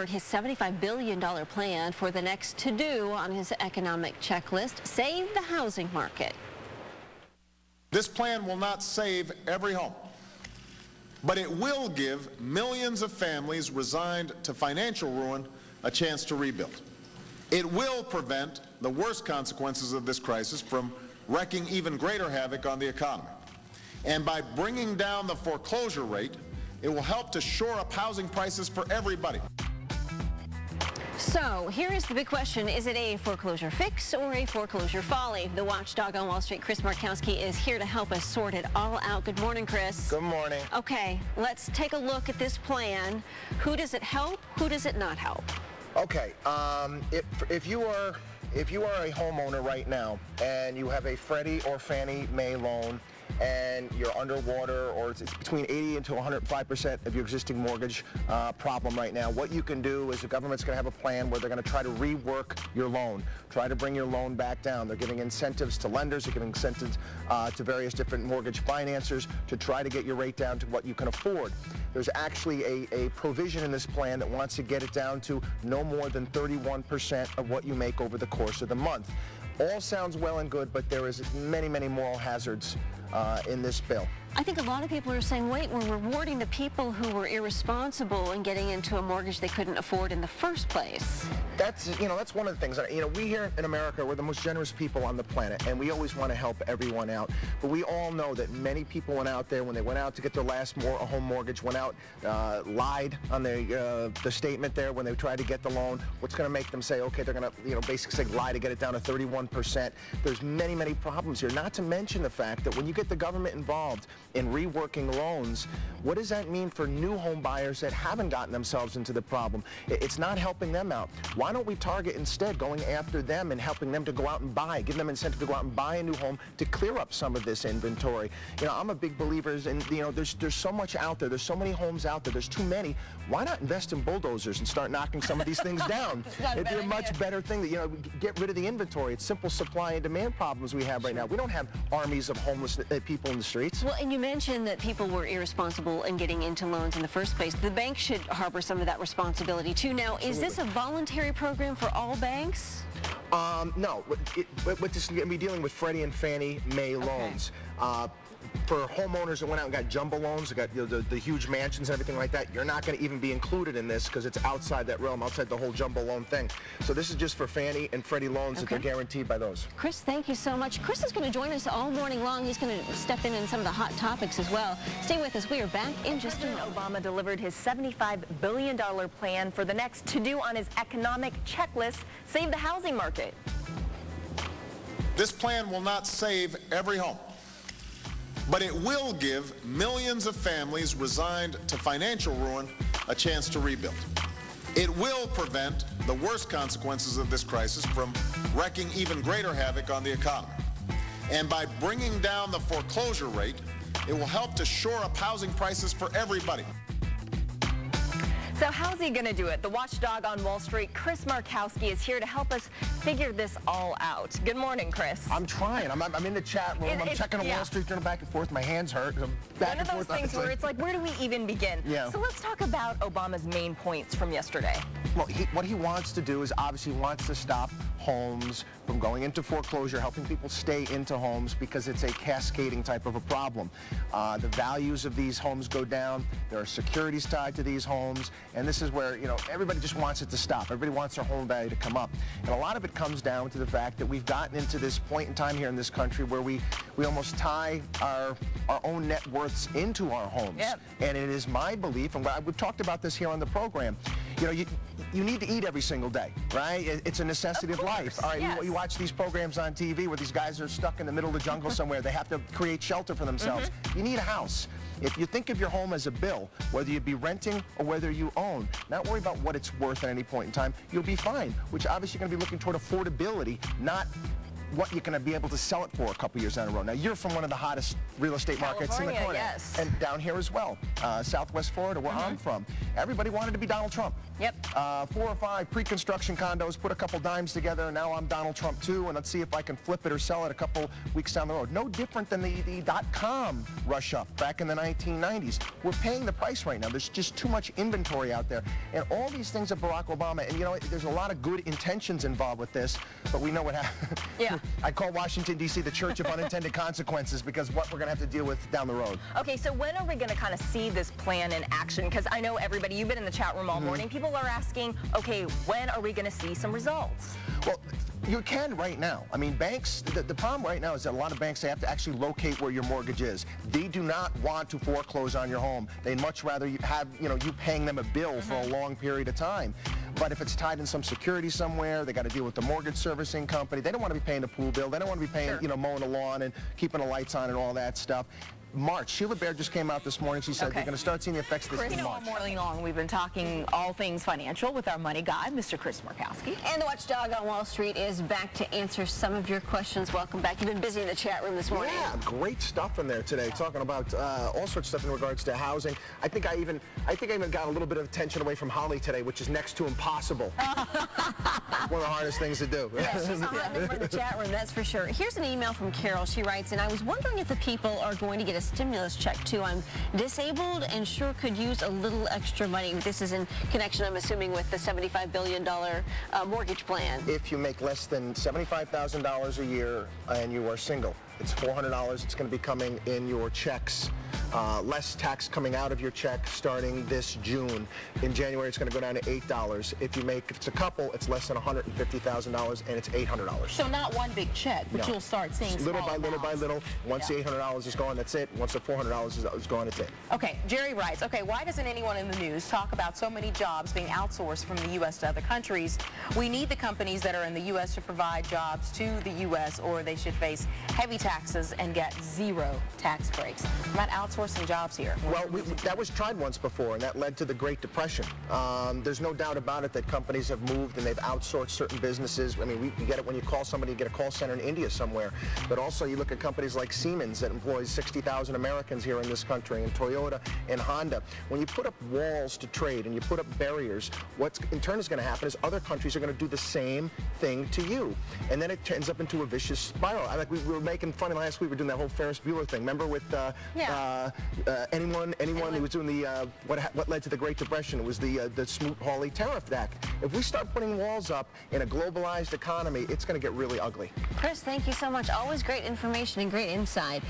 delivered his $75 billion plan for the next to-do on his economic checklist, save the housing market. This plan will not save every home, but it will give millions of families resigned to financial ruin a chance to rebuild. It will prevent the worst consequences of this crisis from wreaking even greater havoc on the economy. And by bringing down the foreclosure rate, it will help to shore up housing prices for everybody. So here is the big question. Is it a foreclosure fix or a foreclosure folly? The watchdog on Wall Street, Chris Markowski, is here to help us sort it all out. Good morning, Chris. Good morning. Okay, let's take a look at this plan. Who does it help? Who does it not help? Okay, if you are a homeowner right now and you have a Freddie or Fannie Mae loan and you're underwater, or it's between 80 and to 105% of your existing mortgage problem right now, what you can do is the government's going to have a plan where they're going to try to rework your loan, try to bring your loan back down. They're giving incentives to lenders, they're giving incentives to various different mortgage financiers to try to get your rate down to what you can afford. There's actually a provision in this plan that wants to get it down to no more than 31% of what you make over the course of the month. All sounds well and good, but there is many, many moral hazards in this bill. I think a lot of people are saying, wait, we're rewarding the people who were irresponsible in getting into a mortgage they couldn't afford in the first place. That's one of the things. We here in America, we're the most generous people on the planet, and we always want to help everyone out. But we all know that many people went out there when they went out to get their last home mortgage, went out, lied on the statement there when they tried to get the loan. What's going to make them say, okay, they're going to, basically say lie to get it down to 31%. There's many, many problems here. Not to mention the fact that when you get the government involved in reworking loans, what does that mean for new home buyers that haven't gotten themselves into the problem? It's not helping them out. Why don't we target instead going after them and helping them to go out and buy, give them incentive to go out and buy a new home to clear up some of this inventory? I'm a big believer in, there's so much out there. There's so many homes out there. There's too many. Why not invest in bulldozers and start knocking some of these things down? It'd be a much better thing that, get rid of the inventory. It's simple supply and demand problems we have right now. We don't have armies of homeless people in the streets. Well, and you mentioned that people were irresponsible in getting into loans in the first place. The bank should harbor some of that responsibility too. Now, Absolutely. Is this a voluntary program for all banks? No. What this is going to be dealing with Freddie and Fannie Mae loans. For homeowners that went out and got jumbo loans, that got the huge mansions and everything like that, you're not going to even be included in this because it's outside that realm, outside the whole jumbo loan thing. So this is just for Fannie and Freddie loans that they're guaranteed by those. Chris, thank you so much. Chris is going to join us all morning long. He's going to step in some of the hot topics as well. Stay with us. We are back in just a moment. Obama delivered his $75 billion plan for the next to-do on his economic checklist, save the housing market. This plan will not save every home, but it will give millions of families resigned to financial ruin a chance to rebuild. It will prevent the worst consequences of this crisis from wreaking even greater havoc on the economy. And by bringing down the foreclosure rate, it will help to shore up housing prices for everybody. So how's he going to do it? The watchdog on Wall Street, Chris Markowski, is here to help us figure this all out. Good morning, Chris. I'm trying. I'm in the chat room. I'm checking a Wall Street Journal back and forth. My hands hurt. One of those things where it's like, where do we even begin? Yeah. So let's talk about Obama's main points from yesterday. Well, what he wants to do is obviously wants to stop homes from going into foreclosure, helping people stay into homes because it's a cascading type of a problem. The values of these homes go down. There are securities tied to these homes, and this is where, everybody just wants it to stop. Everybody wants their home value to come up. And a lot of it comes down to the fact that we've gotten into this point in time here in this country where we almost tie our own net worths into our homes. Yep. And it is my belief, and we've talked about this here on the program, you need to eat every single day, right? It's a necessity of life. All right, yes. You watch these programs on TV where these guys are stuck in the middle of the jungle somewhere. They have to create shelter for themselves. You need a house. If you think of your home as a bill, whether you be renting or whether you own, not worry about what it's worth at any point in time, you'll be fine, which obviously you're going to be looking toward affordability, not what you're going to be able to sell it for a couple years down the road. Now, you're from one of the hottest real estate markets in the corner. Yes. And down here as well, Southwest Florida, where I'm from. Everybody wanted to be Donald Trump. Yep. 4 or 5 pre-construction condos, put a couple dimes together, and now I'm Donald Trump too, and let's see if I can flip it or sell it a couple weeks down the road. No different than the dot-com rush up back in the 1990s. We're paying the price right now. There's just too much inventory out there. And all these things of Barack Obama, and you know, there's a lot of good intentions involved with this, but we know what happened. Yeah. I call Washington, D.C. the church of unintended consequences, because what we're going to have to deal with down the road. Okay, so when are we going to kind of see this plan in action? Because I know everybody, you've been in the chat room all morning, people are asking, okay, when are we going to see some results? Well, you can right now. I mean, banks, the problem right now is that a lot of banks, they have to actually locate where your mortgage is. They do not want to foreclose on your home. They'd much rather you have, you know, you paying them a bill for a long period of time. But if it's tied in some security somewhere, they got to deal with the mortgage servicing company. They don't want to be paying the pool bill. They don't want to be paying, you know, mowing the lawn and keeping the lights on and all that stuff. March. Sheila Bair just came out this morning. She said they're going to start seeing the effects this in March. All morning long, we've been talking all things financial with our money guy, Mr. Chris Markowski. And the Watchdog on Wall Street is back to answer some of your questions. Welcome back. You've been busy in the chat room this morning. Yeah, great stuff in there today, talking about all sorts of stuff in regards to housing. I think I even got a little bit of attention away from Holly today, which is next to impossible. One of the hardest things to do. Yeah, she's a hot member of the chat room, that's for sure. Here's an email from Carol. She writes, and I was wondering if the people are going to get a stimulus check too. I'm disabled and sure could use a little extra money. This is in connection, I'm assuming, with the $75 billion mortgage plan. If you make less than $75,000 a year and you are single, it's $400. It's going to be coming in your checks. Less tax coming out of your check starting this June. In January, it's going to go down to $8. If it's a couple, it's less than $150,000, and it's $800. So not one big check, but you'll start seeing little by little. Once the $800 is gone, that's it. Once the $400 is gone, it's it. Okay, Jerry writes, okay, why doesn't anyone in the news talk about so many jobs being outsourced from the U.S. to other countries? We need the companies that are in the U.S. to provide jobs to the U.S., or they should face heavy taxes and get zero tax breaks. We're not outsourcing jobs here. Well, that was tried once before, and that led to the Great Depression. There's no doubt about it that companies have moved and they've outsourced certain businesses. I mean, you get it when you call somebody, you get a call center in India somewhere. But also you look at companies like Siemens that employs 60,000 Americans here in this country, and Toyota and Honda. When you put up walls to trade and you put up barriers, what in turn is going to happen is other countries are going to do the same thing to you. And then it turns up into a vicious spiral. Like we were making fun of last week, we were doing that whole Ferris Bueller thing. Remember with anyone who was doing the what led to the Great Depression? It was the Smoot-Hawley Tariff Act. If we start putting walls up in a globalized economy, it's going to get really ugly. Chris, thank you so much. Always great information and great insight.